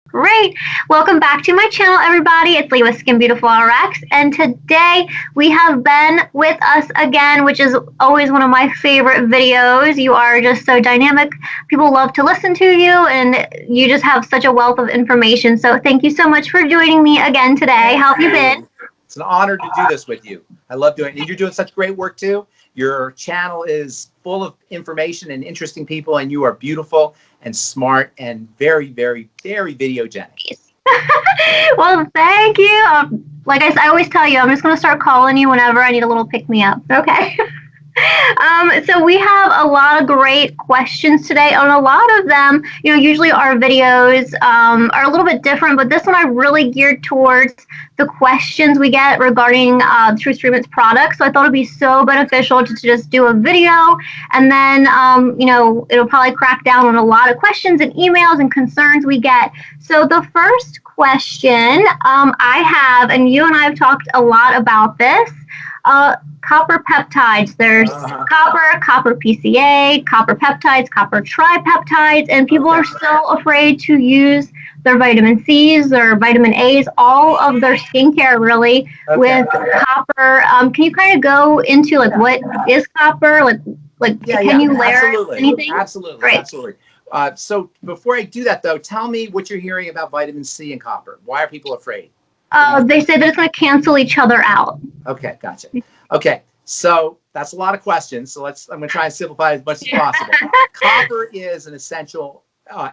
Great. Welcome back to my channel, everybody. It's Leah with Skin Beautiful RX, and today we have Ben with us again, which is always one of my favorite videos. You are just so dynamic. People love to listen to you, and you just have such a wealth of information. So thank you so much for joining me again today. How have you been? It's an honor to do this with you. I love doing it. And you're doing such great work too. Your channel is full of information and interesting people, and you are beautiful and smart and very, very, very videogenic. Well, thank you. Like I always tell you, I'm just going to start calling you whenever I need a little pick-me-up. Okay. So we have a lot of great questions today, and a lot of them, usually our videos are a little bit different, but this one I really geared towards the questions we get regarding Truth Treatments products. So I thought it'd be so beneficial to just do a video, and then, it'll probably crack down on a lot of questions and emails and concerns we get. So the first question I have, and you and I have talked a lot about this, copper peptides. There's copper PCA, copper peptides, copper tripeptides, and people are still afraid to use their vitamin C's, their vitamin A's, all of their skincare really with copper. Can you kind of go into what is copper? Can you layer anything? Absolutely, Great. absolutely. So before I do that though, tell me what you're hearing about vitamin C and copper. Why are people afraid? They say that it's going to cancel each other out. Okay, gotcha. Okay, so that's a lot of questions. So I'm going to try and simplify it as much as possible. Copper is an essential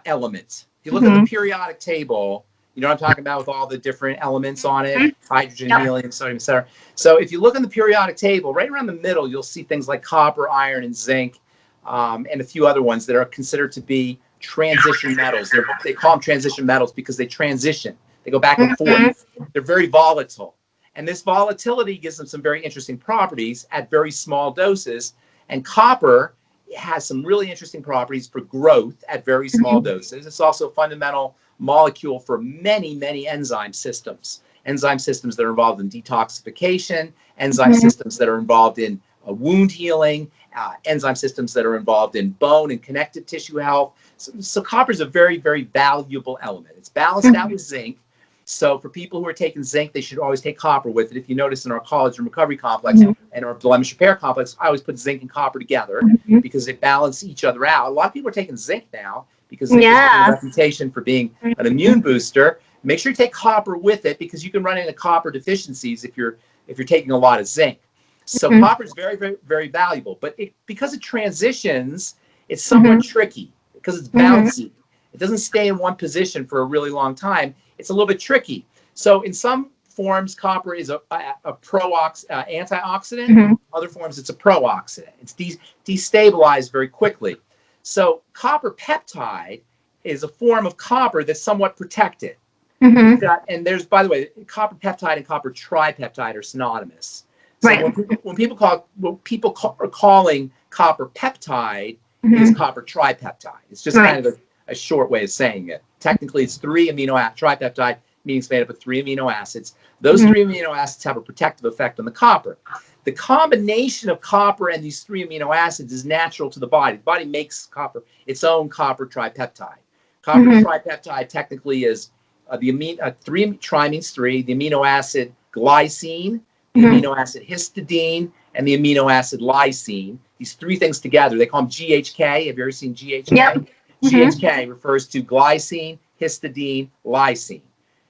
element. If you look at the periodic table, you know what I'm talking about with all the different elements on it, hydrogen, helium, sodium, etc. So if you look in the periodic table, right around the middle, you'll see things like copper, iron, and zinc, and a few other ones that are considered to be transition metals. They call them transition metals because they transition. They go back and forth. They're very volatile. And this volatility gives them some very interesting properties at very small doses. And copper has some really interesting properties for growth at very small doses. It's also a fundamental molecule for many, many enzyme systems. Enzyme systems that are involved in detoxification, enzyme systems that are involved in wound healing, enzyme systems that are involved in bone and connective tissue health. So copper is a very, very valuable element. It's balanced out with zinc. So for people who are taking zinc, they should always take copper with it. If you notice in our collagen recovery complex and our Blemish repair complex, I always put zinc and copper together because they balance each other out. A lot of people are taking zinc now because zinc has a reputation for being an immune booster. Make sure you take copper with it because you can run into copper deficiencies if you're taking a lot of zinc. So copper is very, very, very valuable, but because it transitions, it's somewhat tricky because it's bouncy. It doesn't stay in one position for a really long time. It's a little bit tricky. So in some forms, copper is a antioxidant. Other forms, it's a pro-oxidant. It's destabilized very quickly. So copper peptide is a form of copper that's somewhat protected. And there's, by the way, copper peptide and copper tripeptide are synonymous. So when people are calling copper peptide is copper tripeptide. It's just kind of a short way of saying it. Technically, it's 3 amino acid tripeptide, meaning it's made up of 3 amino acids. Those 3 amino acids have a protective effect on the copper. The combination of copper and these 3 amino acids is natural to the body. The body makes its own copper tripeptide. Copper tripeptide technically is tri means 3, the amino acid glycine, the amino acid histidine, and the amino acid lysine. These 3 things together, they call them GHK. Have you ever seen GHK? Yep. GHK refers to glycine, histidine, lysine.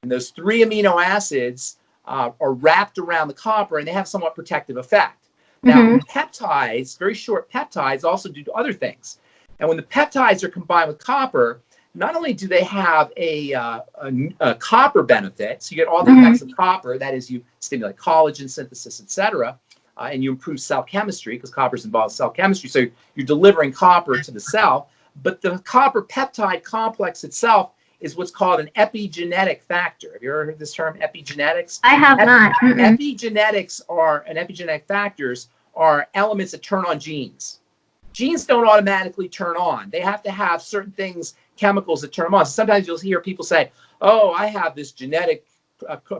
And those 3 amino acids are wrapped around the copper, and they have somewhat protective effect. Now, peptides, very short peptides, also do other things. And when the peptides are combined with copper, not only do they have a copper benefit, so you get all the effects of copper, that is, you stimulate collagen synthesis, etc., and you improve cell chemistry because copper is involved in cell chemistry. So you're delivering copper to the cell. But the copper peptide complex itself is what's called an epigenetic factor. Have you ever heard this term, epigenetics? I have not. Epigenetic factors are elements that turn on genes. Genes don't automatically turn on. They have to have certain things, chemicals that turn them on. So sometimes you'll hear people say, oh, I have this genetic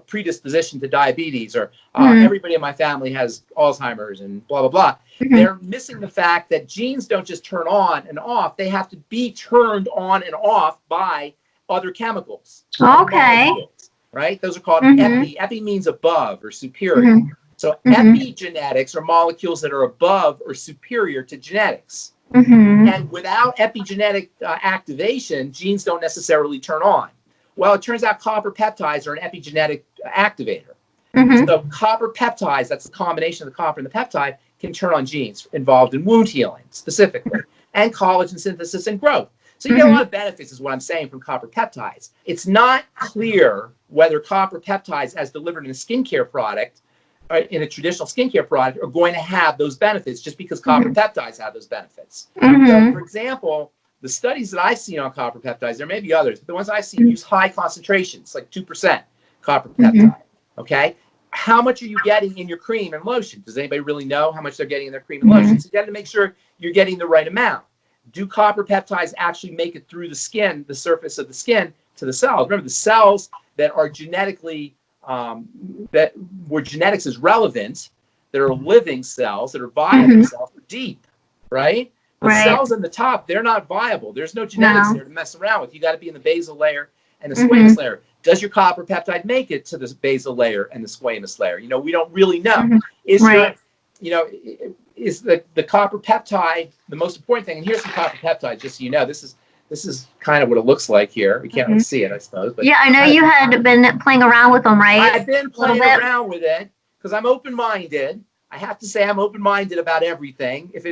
predisposition to diabetes, or everybody in my family has Alzheimer's and blah, blah, blah. They're missing the fact that genes don't just turn on and off. They have to be turned on and off by other chemicals. Okay. Molecules, right? Those are called Mm-hmm. epi. Epi means above or superior. Mm-hmm. So Mm-hmm. epigenetics are molecules that are above or superior to genetics. Mm-hmm. And without epigenetic activation, genes don't necessarily turn on. Well, it turns out copper peptides are an epigenetic activator. Mm-hmm. So copper peptides, that's the combination of the copper and the peptide, can turn on genes involved in wound healing specifically, and collagen synthesis and growth. So you get a lot of benefits is what I'm saying from copper peptides. It's not clear whether copper peptides as delivered in a skincare product, in a traditional skincare product, are going to have those benefits just because copper peptides have those benefits. So for example, the studies that I've seen on copper peptides, there may be others, but the ones I've seen use high concentrations, like 2% copper peptide, okay? How much are you getting in your cream and lotion? Does anybody really know how much they're getting in their cream and lotion? So you got to make sure you're getting the right amount. Do copper peptides actually make it through the skin, the surface of the skin, to the cells? Remember, the cells that are genetically, where genetics is relevant, that are living cells, that are viable cells, are deep, right? The cells in the top, they're not viable. There's no genetics there to mess around with. You got to be in the basal layer and the squamous layer. Does your copper peptide make it to the basal layer and the squamous layer? You know, we don't really know. Is your, you know, is the copper peptide the most important thing? And here's some copper peptide, just so you know. This is kind of what it looks like here. We can't really see it, I suppose. But yeah, I know you had been playing around with them, right? I've been playing around with it because I'm open-minded. I have to say I'm open-minded about everything. If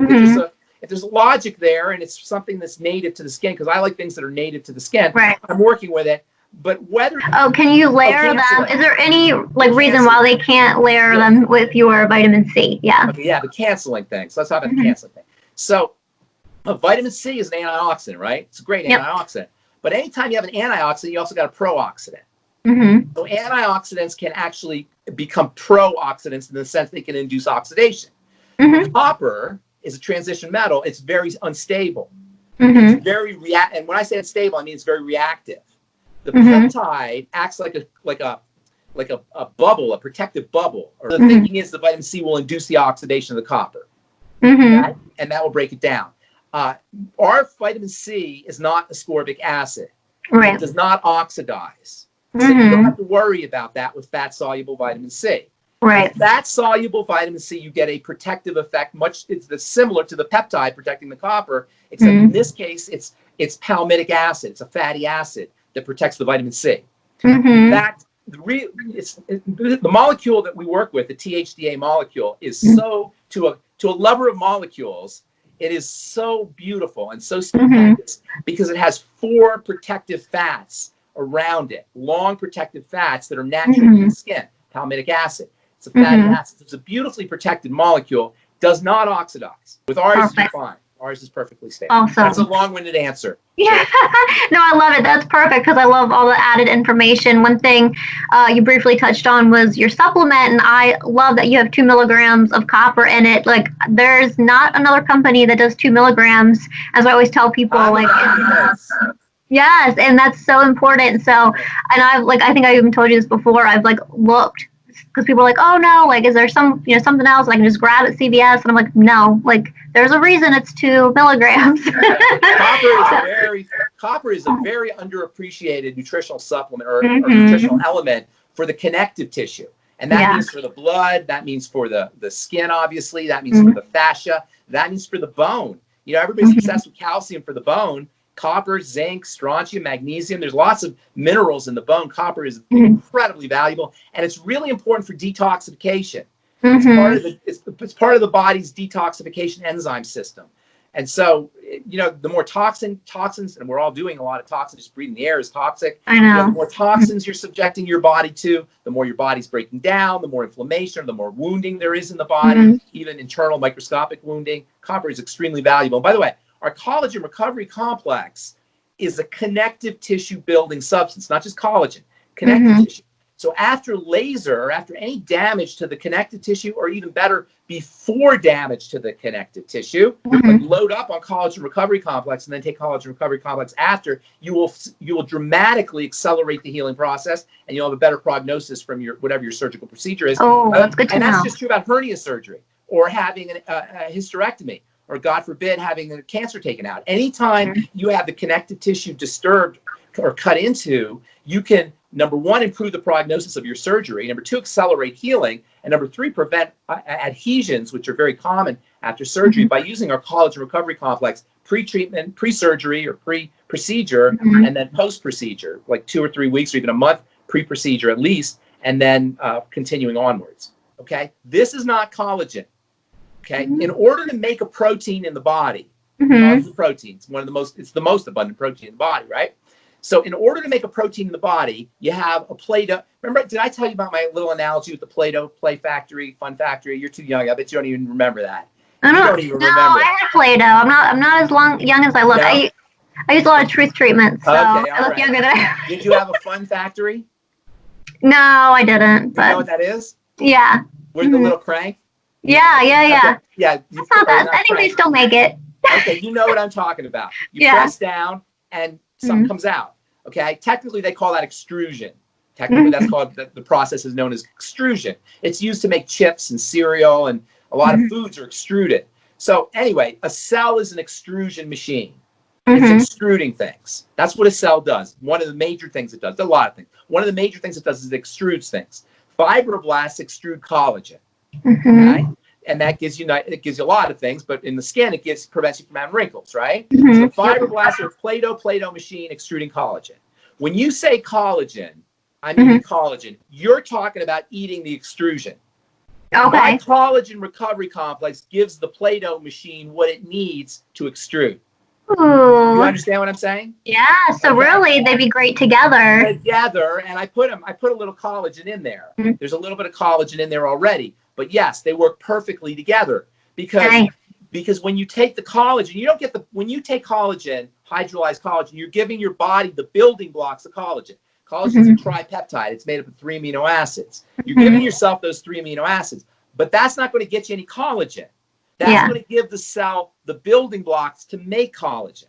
there's a logic there and it's something that's native to the skin, because I like things that are native to the skin, I'm working with it. But whether can you layer them? Is there any reason why they can't layer them with your vitamin C? Yeah. Okay, yeah, the canceling thing. So let's talk about the canceling thing. So vitamin C is an antioxidant, right? It's a great antioxidant. But anytime you have an antioxidant, you also got a pro-oxidant. So antioxidants can actually become pro-oxidants in the sense they can induce oxidation. Copper is a transition metal. It's very unstable. It's very and when I say unstable, I mean it's very reactive. The peptide acts like a bubble, a protective bubble. Or the thinking is the vitamin C will induce the oxidation of the copper, and that will break it down. Our vitamin C is not ascorbic acid. It does not oxidize. So you don't have to worry about that with fat-soluble vitamin C. With fat-soluble vitamin C, you get a protective effect, it's similar to the peptide protecting the copper, except in this case, it's palmitic acid. It's a fatty acid that protects the vitamin C. In fact, the molecule that we work with, the THDA molecule, is so, to a lover of molecules, it is so beautiful and so stupendous because it has 4 protective fats around it, long protective fats that are naturally in the skin. Palmitic acid. It's a fatty acid. It's a beautifully protected molecule. Does not oxidize. With ours, it's fine. Ours is perfectly stable. Awesome. That's a long-winded answer. Yeah, no, I love it. That's perfect because I love all the added information. One thing you briefly touched on was your supplement, and I love that you have 2 milligrams of copper in it. Like, there's not another company that does 2 milligrams, as I always tell people. Yes, and that's so important. So, and I think I even told you this before. I've looked because people are like, oh no, is there something else I can just grab at CVS? And I'm like, no, there's a reason it's 2 milligrams. Copper is a very underappreciated nutritional supplement or nutritional element for the connective tissue. And that means for the blood, that means for the skin, obviously, that means for the fascia, that means for the bone. You know, everybody's obsessed with calcium for the bone. Copper, zinc, strontium, magnesium. There's lots of minerals in the bone. Copper is incredibly valuable, and it's really important for detoxification. It's part of the body's detoxification enzyme system. And so, you know, the more toxins, and we're all doing a lot of toxins, just breathing the air is toxic. I know. You know, the more toxins you're subjecting your body to, the more your body's breaking down, the more inflammation, the more wounding there is in the body, even internal microscopic wounding. Copper is extremely valuable. And by the way, our collagen recovery complex is a connective tissue building substance, not just collagen, connective tissue. So after laser, after any damage to the connective tissue, or even better, before damage to the connective tissue, load up on collagen recovery complex and then take collagen recovery complex after, you will dramatically accelerate the healing process, and you'll have a better prognosis from whatever your surgical procedure is. Oh, that's good to know. And that's just true about hernia surgery or having a hysterectomy, or God forbid, having a cancer taken out. Anytime you have the connective tissue disturbed or cut into, you can, number one, improve the prognosis of your surgery. Number two, accelerate healing. And number three, prevent adhesions, which are very common after surgery, by using our collagen recovery complex pre-treatment, pre-surgery, or pre-procedure, and then post-procedure, like 2 or 3 weeks or even a month pre-procedure at least, and then continuing onwards. Okay, this is not collagen. Okay, in order to make a protein in the body, collagen protein, it's the most abundant protein in the body, right? So in order to make a protein in the body, you have a Play-Doh. Remember, did I tell you about my little analogy with the Play-Doh Play Factory, Fun Factory? You're too young. I bet you don't even remember that. You don't even remember. I had Play-Doh. I'm not as young as I look. No? I use a lot of truth treatments, so okay, I look younger than I. Did you have a Fun Factory? No, I didn't. But you know what that is? Yeah. Where's the little crank? Yeah. Okay. Yeah. It's not bad. I think they still make it. Okay, you know what I'm talking about. You press down and something comes out. Okay, technically they call that extrusion. Technically that's called, the process is known as extrusion. It's used to make chips and cereal, and a lot of foods are extruded. So anyway, a cell is an extrusion machine. It's extruding things. That's what a cell does. One of the major things it does, a lot of things. One of the major things it does is it extrudes things. Fibroblasts extrude collagen. Okay? And that gives you, it gives you a lot of things, but in the skin, it prevents you from having wrinkles, right? So the fibroblasts are a Play-Doh machine extruding collagen. When you say collagen, I mean collagen, you're talking about eating the extrusion. Okay. My collagen recovery complex gives the Play-Doh machine what it needs to extrude. Ooh. You understand what I'm saying? Yeah, so really they'd be great together. And I put a little collagen in there. There's a little bit of collagen in there already. But yes, they work perfectly together because when you take the collagen, you don't get when you take collagen, hydrolyzed collagen, you're giving your body the building blocks of collagen. Collagen is a tripeptide. It's made up of 3 amino acids. You're giving yourself those 3 amino acids, but that's not going to get you any collagen. That's going to give the cell the building blocks to make collagen.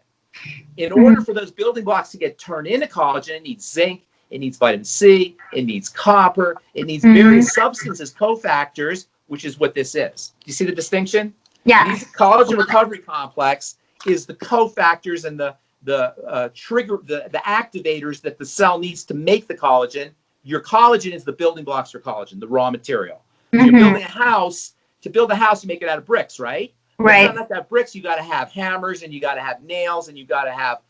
In order for those building blocks to get turned into collagen, it needs zinc, it needs vitamin C, it needs copper, it needs various substances, cofactors, which is what this is. Do you see the distinction? Yeah. These collagen recovery complex is the cofactors and the trigger, the activators that the cell needs to make the collagen. Your collagen is the building blocks for collagen, the raw material. So you're building a house. To build a house, you make it out of bricks, right? Right. Not that bricks, you got to have hammers, and you got to have nails, and you got to have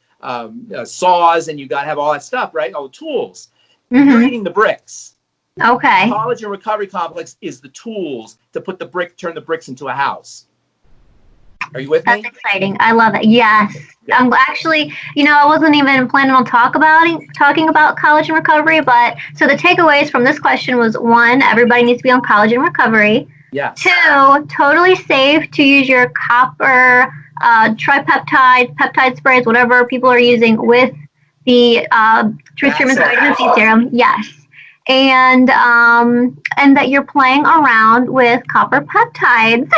saws, and you got to have all that stuff, right? All the tools. You're eating the bricks. Okay. Collagen recovery complex is the tools to turn the bricks into a house. Are you with me? That's exciting. I love it. Yes. I'm actually, I wasn't even planning on talking about collagen recovery, but so the takeaways from this question was 1, everybody needs to be on collagen recovery. Yes. 2, totally safe to use your copper tripeptide, peptide sprays, whatever people are using with the Treatments Vitamin C Serum. Yes. And that you're playing around with copper peptides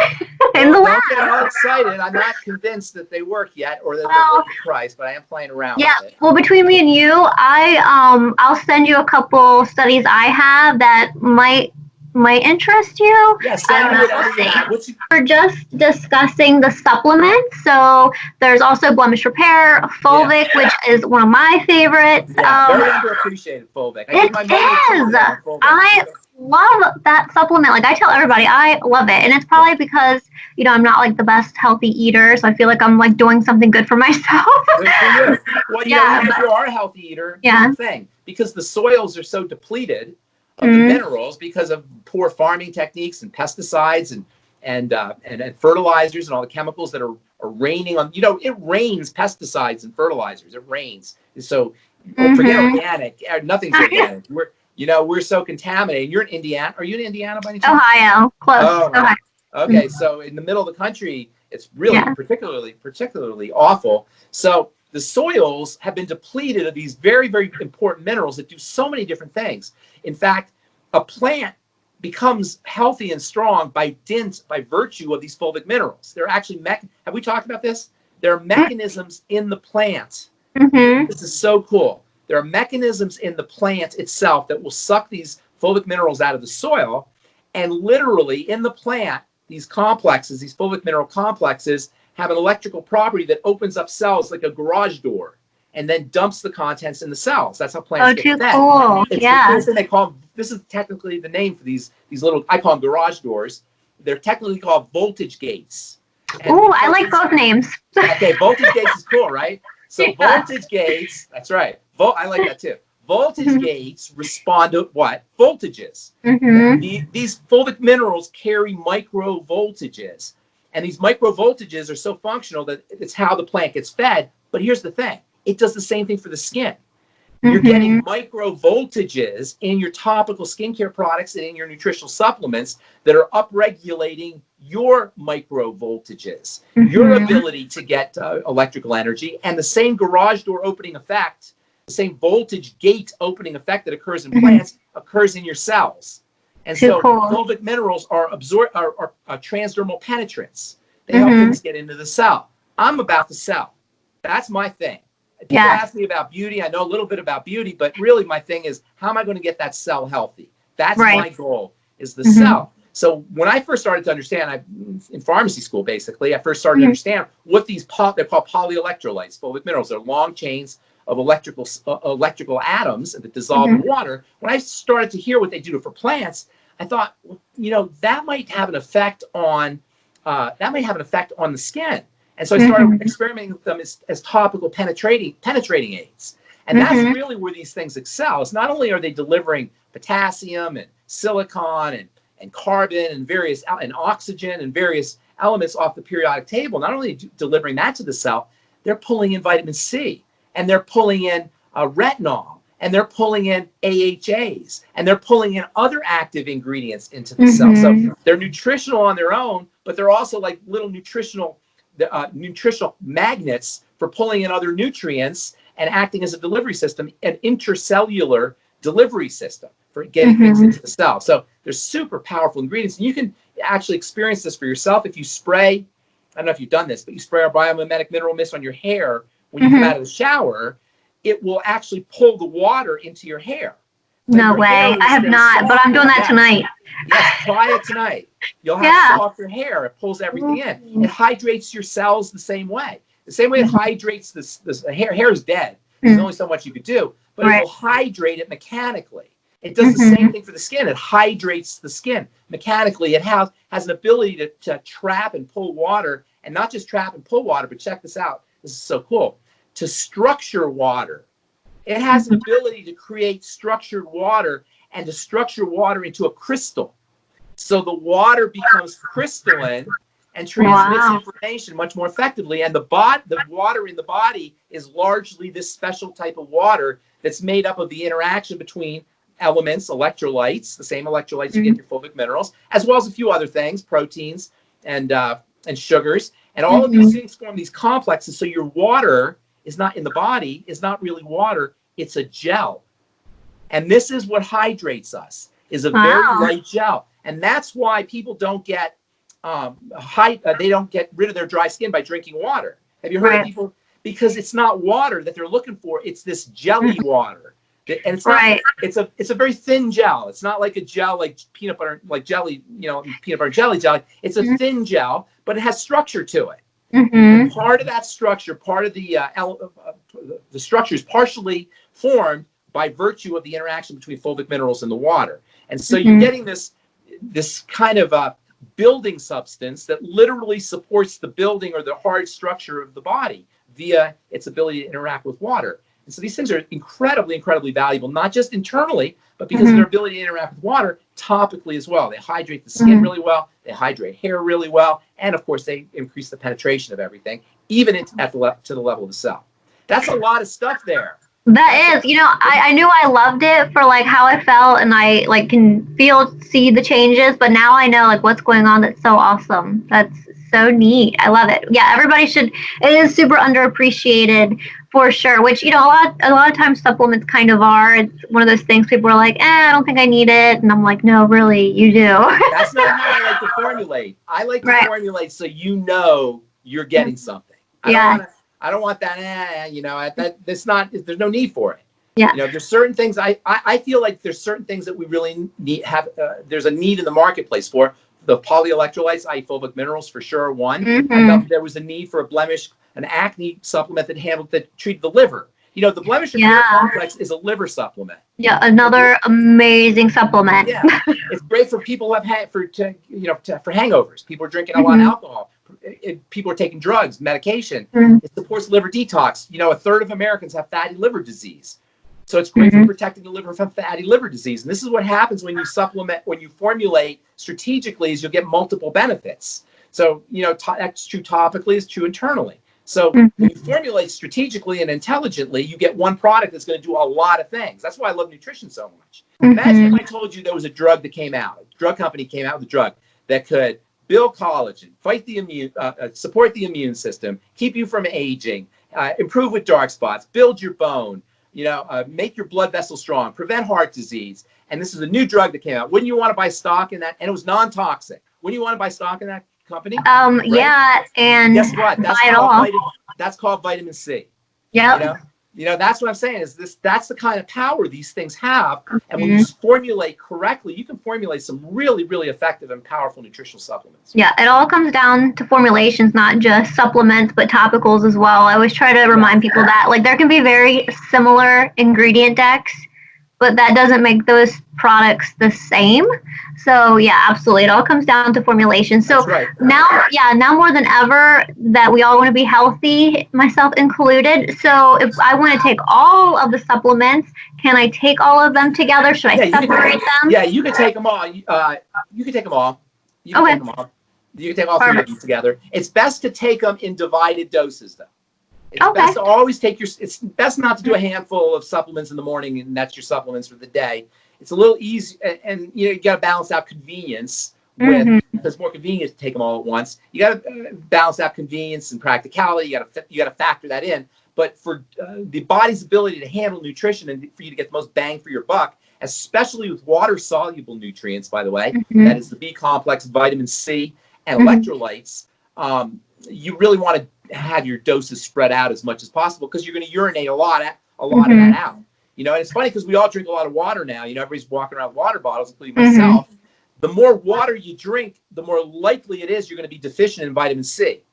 in the lab. Don't get all excited. I'm not convinced that they work yet, or that they're worth the price, but I am playing around with it. Well, between me and you, I'll send you a couple studies I have that might interest you. Yes, send me whatever you have. We're just discussing the supplements. So there's also Blemish Repair, Fulvic, which is one of my favorites. Yeah, very underappreciated Fulvic. I love that supplement. Like I tell everybody, I love it. And it's probably because, I'm not like the best healthy eater. So I feel like I'm like doing something good for myself. Good for you. Well, if you are a healthy eater, here's the thing. Because the soils are so depleted of the minerals because of poor farming techniques and pesticides and fertilizers and all the chemicals that are raining on. It rains pesticides and fertilizers. It rains. So forget organic. Nothing's organic. We're so contaminated. You're in Indiana. Are you in Indiana by any chance? Ohio, close. Ohio. Okay, so in the middle of the country, it's really particularly awful. So the soils have been depleted of these very, very important minerals that do so many different things. In fact, a plant becomes healthy and strong by virtue of these fulvic minerals. They're actually, have we talked about this? There are mechanisms in the plant. This is so cool. There are mechanisms in the plant itself that will suck these fulvic minerals out of the soil. And literally in the plant, these complexes, these fulvic mineral complexes, have an electrical property that opens up cells like a garage door. and then dumps the contents in the cells. That's how plants get fed. Cool. It's Yeah. the thing they call, this is technically the name for these little, I call them garage doors. They're technically called voltage gates. Oh, I like both names. Okay, voltage gates is cool, right? So Yeah. voltage gates, that's right. I like that too. Voltage gates respond to what? Voltages. These fulvic minerals carry micro voltages. And these micro voltages are so functional that it's how the plant gets fed. But here's the thing. It does the same thing for the skin. You're getting micro voltages in your topical skincare products and in your nutritional supplements that are upregulating your micro voltages, your ability to get electrical energy, and the same garage door opening effect, the same voltage gate opening effect that occurs in plants occurs in your cells. And so fulvic minerals are transdermal penetrants. They help things get into the cell. I'm about the cell. That's my thing. People ask me about beauty. I know a little bit about beauty, but really my thing is, how am I going to get that cell healthy? That's my goal, is the cell. So when I first started to understand, in pharmacy school, basically, I first started to understand what they're called polyelectrolytes, fulvic minerals. They're long chains of electrical atoms that dissolve in water. When I started to hear what they do for plants, I thought, you know, that might have an effect on the skin. And so I started experimenting with them as topical penetrating aids. And that's really where these things excel. It's not only are they delivering potassium and silicon and carbon and oxygen and various elements off the periodic table, not only delivering that to the cell, they're pulling in vitamin C, and they're pulling in retinol, and they're pulling in AHAs, and they're pulling in other active ingredients into the cell. So they're nutritional on their own, but they're also like little nutritional magnets for pulling in other nutrients and acting as a delivery system, an intercellular delivery system for getting things into the cell. So they're super powerful ingredients. And you can actually experience this for yourself if you spray, I don't know if you've done this, but you spray our Biomimetic mineral mist on your hair when you come out of the shower, it will actually pull the water into your hair. So no way. I have not, but I'm doing that tonight. Yes, try it tonight. You'll have softer hair. It pulls everything in. It hydrates your cells the same way. The same way it hydrates this hair. Hair is dead. There's only so much you could do, but it will hydrate it mechanically. It does the same thing for the skin. It hydrates the skin mechanically. It has an ability to trap and pull water, and not just trap and pull water, but check this out. This is so cool. To structure water. It has an ability to create structured water and to structure water into a crystal. So the water becomes crystalline and transmits information much more effectively. And the water in the body is largely this special type of water that's made up of the interaction between elements, electrolytes, the same electrolytes you get in your fulvic minerals, as well as a few other things, proteins and sugars. And all of these things form these complexes. So your water is not in the body, is not really water, it's a gel. And this is what hydrates us, is a very light gel. And that's why people don't get they don't get rid of their dry skin by drinking water. Have you heard of people? Because it's not water that they're looking for, it's this jelly water. And it's not, it's a very thin gel. It's not like a gel like peanut butter, like jelly, you know, peanut butter jelly jelly. It's a thin gel, but it has structure to it. And part of that structure, part of the structure is partially formed by virtue of the interaction between fulvic minerals and the water. And so you're getting this kind of building substance that literally supports the building or the hard structure of the body via its ability to interact with water. And so these things are incredibly, incredibly valuable, not just internally, but because of their ability to interact with water topically as well. They hydrate the skin really well. They hydrate hair really well. And of course, they increase the penetration of everything, even to the level of the cell. That's a lot of stuff there. That is, you know, I knew I loved it for like how I felt, and I like can see the changes, but now I know like what's going on. That's so awesome. That's so neat. I love it. Yeah, everybody should. It is super underappreciated for sure, which, you know, a lot of times supplements kind of are. It's one of those things people are like, I don't think I need it. And I'm like, no, really, you do. That's not how I like to formulate. I like to formulate so you know you're getting something. I don't want that, you know, there's no need for it. Yeah. You know, there's certain things, I feel like there's certain things that we really need, there's a need in the marketplace for. The polyelectrolytes, i.e. fulvic minerals for sure are one. I felt there was a need for a Blemish, an acne supplement that treated the liver. You know, the Blemish Repair Complex is a liver supplement. Yeah, another amazing supplement. Yeah, it's great for people who have for hangovers. People are drinking a lot of alcohol. People are taking drugs, medication. It supports liver detox. You know, 1/3 of Americans have fatty liver disease. So it's great for protecting the liver from fatty liver disease. And this is what happens when you supplement, when you formulate strategically, is you'll get multiple benefits. So, you know, that's true topically, it's true internally. So when you formulate strategically and intelligently, you get one product that's going to do a lot of things. That's why I love nutrition so much. Imagine if I told you there was a drug that came out, a drug company came out with a drug that could build collagen, fight the immune, support the immune system, keep you from aging, improve with dark spots, build your bone, you know, make your blood vessels strong, prevent heart disease. And this is a new drug that came out. Wouldn't you want to buy stock in that? And it was non-toxic. Wouldn't you want to buy stock in that company? Right? Yeah, and guess what? That's called vitamin C. Yeah. You know, that's what I'm saying is that's the kind of power these things have. And when you formulate correctly, you can formulate some really, really effective and powerful nutritional supplements. Yeah, it all comes down to formulations, not just supplements, but topicals as well. I always try to remind people that, like, there can be very similar ingredient decks, but that doesn't make those products the same. So yeah, absolutely. It all comes down to formulation. So now more than ever that we all want to be healthy, myself included. So if I want to take all of the supplements, can I take all of them together? Should I separate them? Yeah, you can take them all. You can take them all. You can take them all. You can take all 3 of them together. It's best to take them in divided doses, though. It's best to always take it's best not to do a handful of supplements in the morning and that's your supplements for the day. It's a little easy, and you know, you got to balance out convenience with, because it's more convenient to take them all at once. You got to balance out convenience and practicality. You got to factor that in. But for the body's ability to handle nutrition and for you to get the most bang for your buck, especially with water-soluble nutrients, by the way, that is the B complex, vitamin C, and electrolytes, you really want to have your doses spread out as much as possible because you're going to urinate a lot of that out. You know, and it's funny because we all drink a lot of water now. You know, everybody's walking around with water bottles, including myself. The more water you drink, the more likely it is you're going to be deficient in vitamin C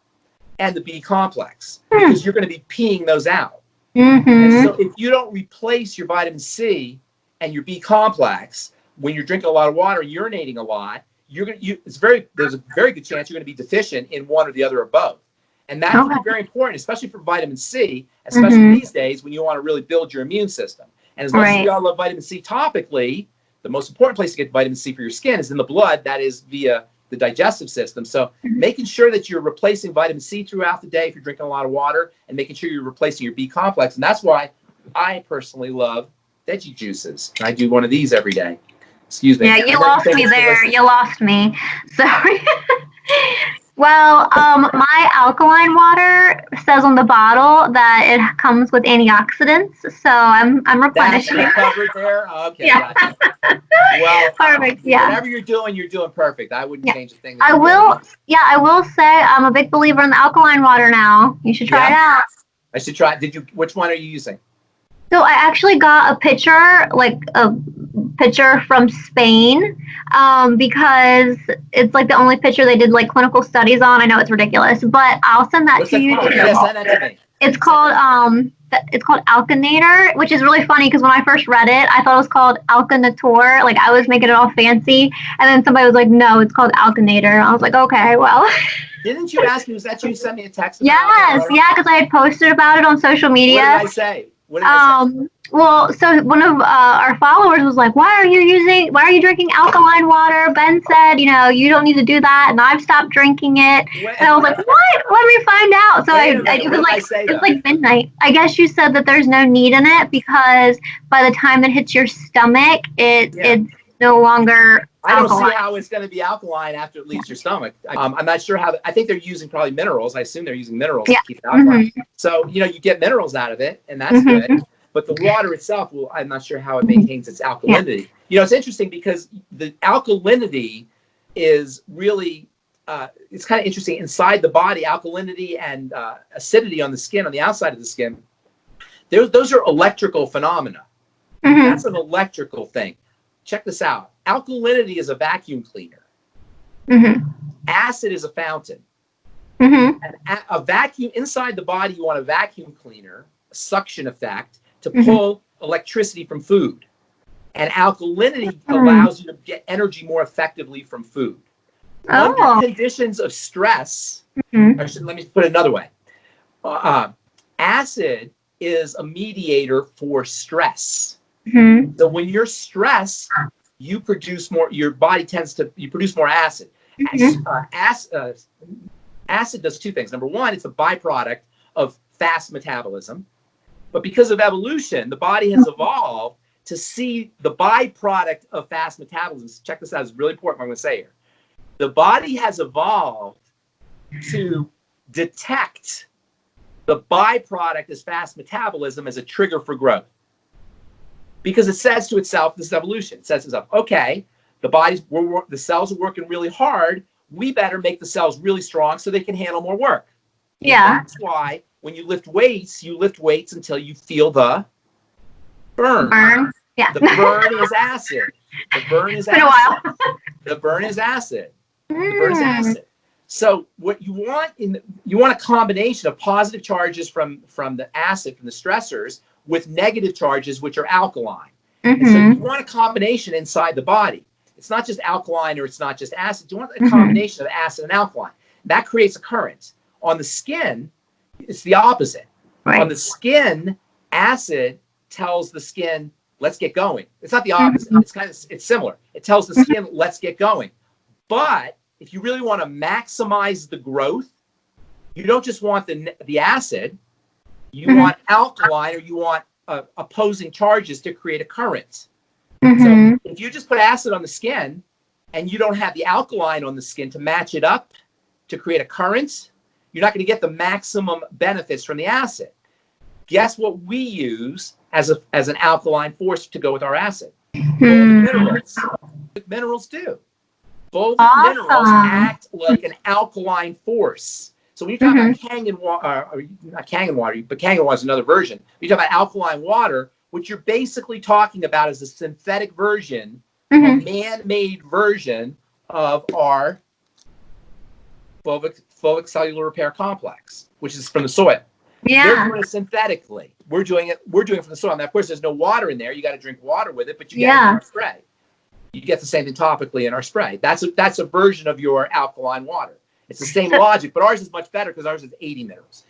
and the B complex because you're going to be peeing those out. And so if you don't replace your vitamin C and your B complex when you're drinking a lot of water, urinating a lot, there's a very good chance you're going to be deficient in one or the other or both. And that can be very important, especially for vitamin C, especially these days when you want to really build your immune system. And as much as we all love vitamin C topically, the most important place to get vitamin C for your skin is in the blood. That is via the digestive system. So making sure that you're replacing vitamin C throughout the day if you're drinking a lot of water and making sure you're replacing your B complex. And that's why I personally love veggie juices. I do one of these every day. Excuse me. Yeah, you lost me there. You lost me. Sorry. Well, my alkaline water says on the bottle that it comes with antioxidants, so I'm replenishing. That's covered there. Okay, gotcha. Well, perfect. Yeah. Whatever you're doing perfect. I wouldn't change a thing. I will say I'm a big believer in the alkaline water now. You should try it out. I should try. Which one are you using? So I actually got a picture from Spain, because it's like the only picture they did like clinical studies on. I know it's ridiculous, but I'll send that to you. Yeah, send that to me. It's called Alkanator, which is really funny because when I first read it, I thought it was called Alkanator. Like I was making it all fancy, and then somebody was like, "No, it's called Alkanator." I was like, "Okay, well." Didn't you ask me? Was that you sent me a text? Yes, because I had posted about it on social media. What did I say? Well, so one of our followers was like, why are you drinking alkaline water? Ben said, you know, you don't need to do that, and I've stopped drinking it. And I was like, what? Let me find out. So it was like midnight. I guess you said that there's no need in it because by the time it hits your stomach, it's no longer I don't see how it's going to be alkaline after it leaves your stomach. I'm not sure how. I think they're using probably minerals. I assume they're using minerals to keep it alkaline. So, you know, you get minerals out of it, and that's good. But the water itself, I'm not sure how it maintains its alkalinity. You know, it's interesting because the alkalinity is really, it's kind of interesting. Inside the body, alkalinity and acidity on the skin, on the outside of the skin, those are electrical phenomena. That's an electrical thing. Check this out. Alkalinity is a vacuum cleaner. Acid is a fountain. A vacuum inside the body, you want a vacuum cleaner, suction effect to pull electricity from food. And alkalinity allows you to get energy more effectively from food. Under conditions of stress, actually, let me put it another way. Acid is a mediator for stress. So when you're stressed, you produce more, your body you produce more acid. Acid does two things. Number one, it's a byproduct of fast metabolism. But because of evolution, the body has evolved to see the byproduct of fast metabolism. Check this out, it's really important what I'm going to say here. The body has evolved to detect the byproduct as fast metabolism as a trigger for growth. Because it says to itself, this is evolution, it says to itself, okay, the cells are working really hard, we better make the cells really strong so they can handle more work. Yeah. That's why when you lift weights until you feel the burn. Yeah. The burn is acid. The burn is acid. The burn is acid. The burn is acid. So what you want you want a combination of positive charges from the acid, from the stressors, with negative charges, which are alkaline. And so you want a combination inside the body. It's not just alkaline or it's not just acid. You want a combination of acid and alkaline. That creates a current. On the skin, it's the opposite. Right. On the skin, acid tells the skin, let's get going. It's not the opposite. It's similar. It tells the skin, let's get going. But if you really want to maximize the growth, you don't just want the acid. You want alkaline, or you want opposing charges to create a current. So if you just put acid on the skin and you don't have the alkaline on the skin to match it up to create a current, you're not going to get the maximum benefits from the acid. Guess what we use as an alkaline force to go with our acid? Minerals. Minerals do. Both minerals act like an alkaline force. So when you talk about Kangen water, not Kangen water, but Kangen water is another version. When you talk about alkaline water, what you're basically talking about is a synthetic version, a man-made version of our fulvic cellular repair complex, which is from the soil. Yeah. They're doing it synthetically. We're doing it from the soil. Now, of course, there's no water in there. You got to drink water with it, but you get it in our spray. You get the same thing topically in our spray. That's a version of your alkaline water. It's the same logic, but ours is much better because ours is 80 minerals.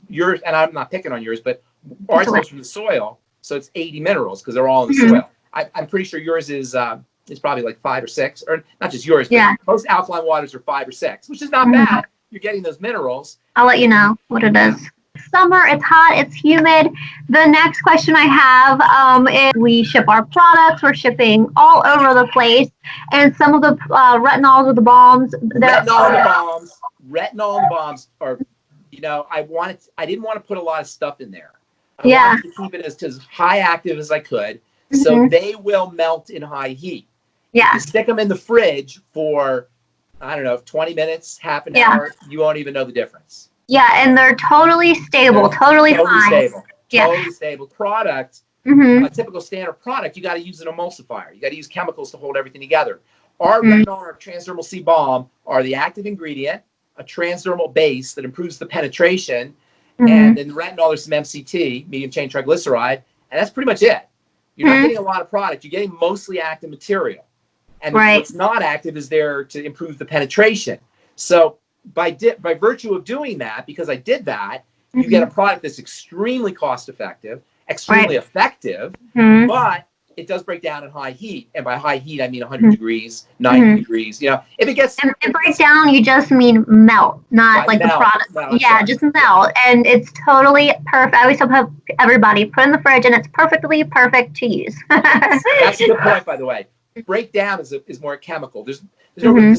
Yours, and I'm not picking on yours, but ours comes from the soil, so it's 80 minerals because they're all in the soil. I'm pretty sure yours is probably like 5 or 6, or not just yours, but most alkaline waters are 5 or 6, which is not bad. You're getting those minerals. I'll let you know what it is. Summer, it's hot, it's humid. The next question I have is we ship our products. We're shipping all over the place. And some of the retinols or the balms. Retinol and balms are, I didn't want to put a lot of stuff in there. I wanted to keep it as high active as I could. So they will melt in high heat. Yeah. You stick them in the fridge for, I don't know, 20 minutes, half an hour, you won't even know the difference. Yeah, and they're totally stable, totally fine. Totally stable product. A typical standard product, you got to use an emulsifier. You got to use chemicals to hold everything together. Our retinol and our transdermal C balm are the active ingredient, a transdermal base that improves the penetration, and then the retinol is some MCT, medium chain triglyceride, and that's pretty much it. You're not getting a lot of product. You're getting mostly active material. And what's not active is there to improve the penetration. So by virtue of doing that, because I did that, you get a product that's extremely cost effective, extremely effective, but it does break down in high heat. And by high heat, I mean 100 degrees, 90 degrees. If it gets... And it breaks down, you just mean melt, not like melt, the product. Just melt. And it's totally perfect. I always tell everybody, put it in the fridge, and it's perfectly perfect to use. That's a good point, by the way. Breakdown is more chemical. There's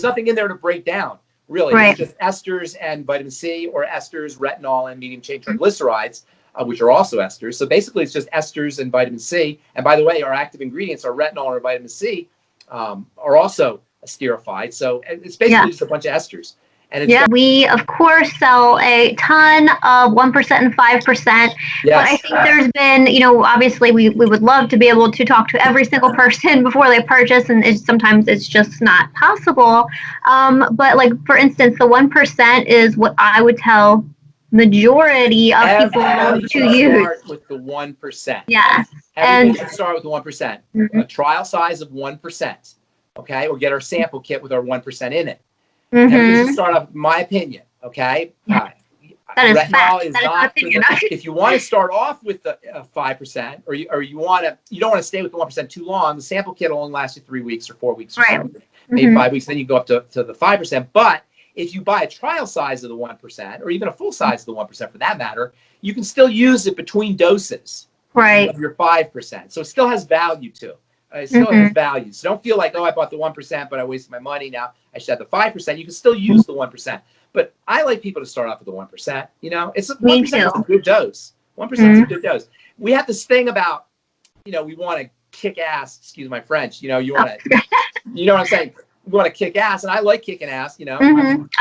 nothing in there to break down. Really, it's just esters and vitamin C, or esters, retinol, and medium chain triglycerides, which are also esters. So basically, it's just esters and vitamin C. And by the way, our active ingredients, our retinol or vitamin C, are also esterified. So it's basically just a bunch of esters. And it's we of course sell a ton of 1% and 5%. But I think there's been, obviously we would love to be able to talk to every single person before they purchase, and sometimes it's just not possible. But like for instance, the 1% is what I would tell majority of people Everybody to should use. start with the 1%. Yes. Everybody should start with the 1%. Mhm. A trial size of 1%. Okay, or get our sample kit with our 1% in it. Mhm. Everybody should start off, my opinion. Okay. That is Retinol fact. is That is not opinion. for the, if you want to start off with the 5%, or you don't want to stay with the 1% too long, the sample kit will only last you 3 weeks or 4 weeks or Right. something, maybe 5 weeks. Then you go up to the 5%. But if you buy a trial size of the 1%, or even a full size of the 1% for that matter, you can still use it between doses of your 5%. So it still has value to it. It still has value. So don't feel like, oh, I bought the 1%, but I wasted my money. Now I should have the 5%. You can still use the 1%. But I like people to start off with the 1%. You know, it's 1% is a good dose. 1% is a good dose. We have this thing about, we want to kick ass. Excuse my French. You want to, you know what I'm saying? We want to kick ass, and I like kicking ass. I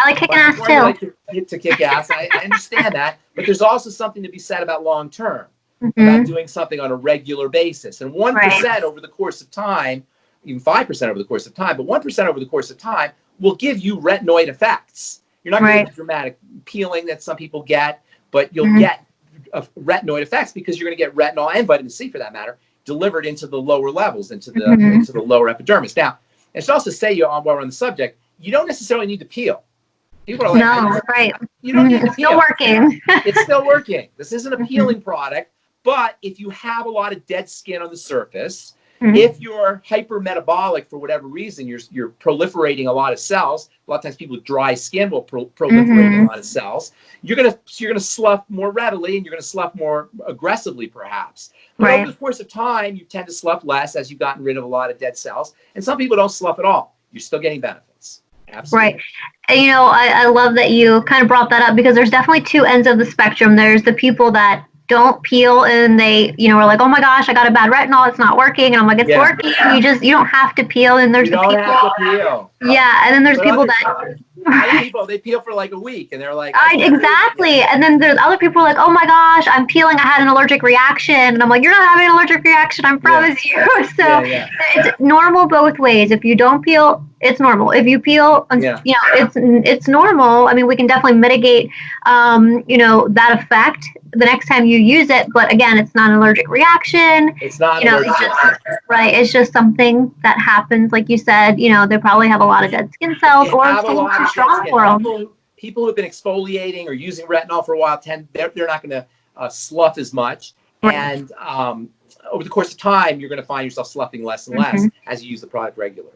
like kicking ass too. I like to kick ass. I understand that, but there's also something to be said about long term, about doing something on a regular basis. And 1% over the course of time, even 5% over the course of time, but 1% over the course of time will give you retinoid effects. You're not going to get the dramatic peeling that some people get, but you'll get retinoid effects because you're going to get retinol and vitamin C, for that matter, delivered into the lower levels, into the lower epidermis. Now, I should also say, while we're on the subject, you don't necessarily need to peel. People are like, you don't need to peel. It's still working. It's still working. This isn't a peeling product, but if you have a lot of dead skin on the surface, if you're hypermetabolic for whatever reason, you're proliferating a lot of cells. A lot of times people with dry skin will proliferate a lot of cells. You're gonna slough more readily, and you're gonna slough more aggressively, perhaps. But over the course of time, you tend to slough less as you've gotten rid of a lot of dead cells. And some people don't slough at all. You're still getting benefits. Absolutely. Right. And, I love that you kind of brought that up, because there's definitely two ends of the spectrum. There's the people that don't peel, and they, are like, oh my gosh, I got a bad retinol, it's not working. And I'm like, it's working. You don't have to peel. And there's you don't have to peel. Yeah. And then there's people that other people, they peel for like a week, and they're like, exactly. And then there's other people like, oh my gosh, I'm peeling, I had an allergic reaction. And I'm like, you're not having an allergic reaction, I promise you. So it's normal both ways. If you don't peel, it's normal. If you peel, it's normal. I mean, we can definitely mitigate, that effect the next time you use it. But again, it's not an allergic reaction. It's not It's just something that happens. Like you said, they probably have a lot of dead skin cells, or it's strong for them. People who have been exfoliating or using retinol for a while they're not going to slough as much. And over the course of time, you're going to find yourself sloughing less and less as you use the product regularly.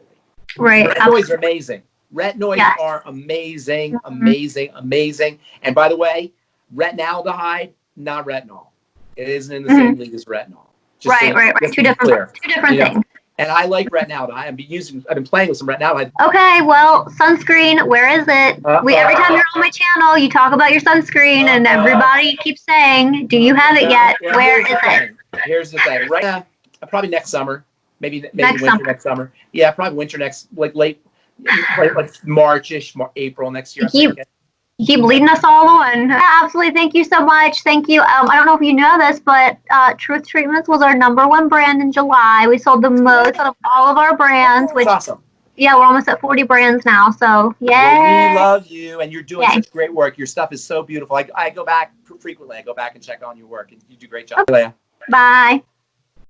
Right. Retinoids are amazing. Retinoids are amazing, amazing, amazing. And by the way, retinaldehyde, not retinol. It isn't in the same league as retinol. Right. Two different things. And I like retinaldehyde. I've been playing with some retinaldehyde. Okay, well, sunscreen, where is it? Every time you're on my channel, you talk about your sunscreen, and everybody keeps saying, do you have it yet? Where is it? Here's the thing. Right now, probably next summer. Maybe winter next summer. Yeah, probably winter next, like March-ish, April next year. You keep leading us all on. Absolutely. Thank you so much. Thank you. I don't know if you know this, but Truth Treatments was our #1 brand in July. We sold the most out of all of our brands. Which is awesome. Yeah, we're almost at 40 brands now. So, yay. Well, we love you, and you're doing such great work. Your stuff is so beautiful. I go back frequently. I go back and check on your work, and you do a great job. Okay. Bye.